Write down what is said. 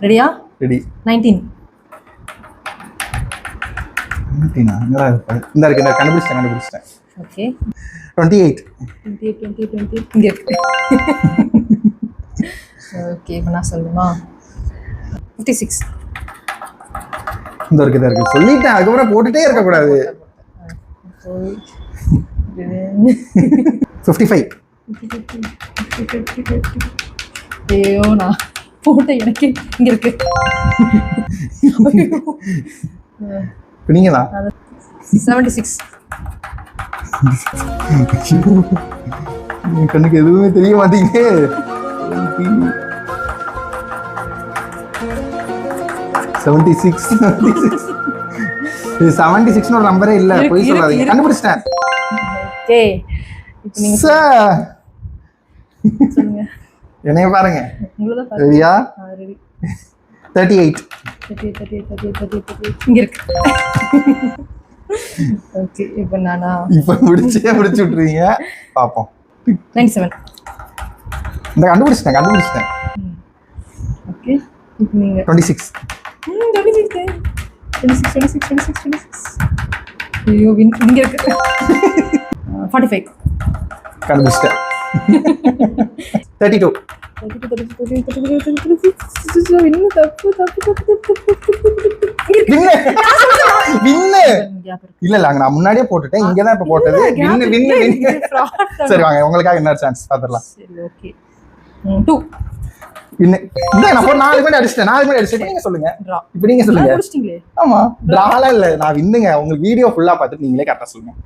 ரெடியா? ரெடி. 19. 19 என்னடா இது? இந்த இருக்கு, இந்த கண்டுபிடிச்சிட்டேன். ஓகே. 28. 20 இங்க இருக்கு. ஓகே, இப்போ நான் சொல்லுமா? 56. இந்த இருக்கு சொல்லிட்டேன். அதுக்கப்புறம் போட்டுட்டே இருக்க கூடாது. 55. ஐயோ, நான் போட்ட எனக்கு இங்க இருக்கு. நீங்களா? 76. கண்ணுக்கு எதுவுமே தெரிய மாட்டீங்க. 76. 76 ஒரு நம்பரே இல்ல. போய் சொல்லாதீங்க. கண்டுபிடிச்சிட்டேன். ஓகே, இப்போ நீங்க சொல்லுங்க. என்னைய பாருங்க. உங்களத பாருங்க. ரெடியா? ரெடி. 38. 38 இங்க இருக்கு. ஓகே, இப்போ நானா? இப்போ முடிச்சு விட்டுறீங்க. பாப்போம். 97. இந்த கண்டுபிடிச்சிட்டேன். ஓகே, இப்போ நீங்க 26. 26. ஐயோ, இங்க இருக்கு. 45. கண்டுபிடிச்சிட்டேன். 32. இன்னும் தப்பு. இல்ல நான் முன்னாடியே போட்டுட்டேன். இங்கதான் இப்ப போட்டது. சரி வாங்க, உங்களுக்காக இன்னொரு சான்ஸ் பாத்துடலாம். சரி, ஓகே. 2. நான் 4 மணி அடிச்சிட்டேன். நீங்க சொல்லுங்க. இப்ப நீங்க சொல்லுங்க. முடிச்சிட்டீங்களே? ஆமா, டிரால இல்ல, நான் வின்னுங்க. உங்களுக்கு வீடியோ ஃபுல்லா பார்த்துட்டு நீங்களே கரெக்டா சொல்லுங்க.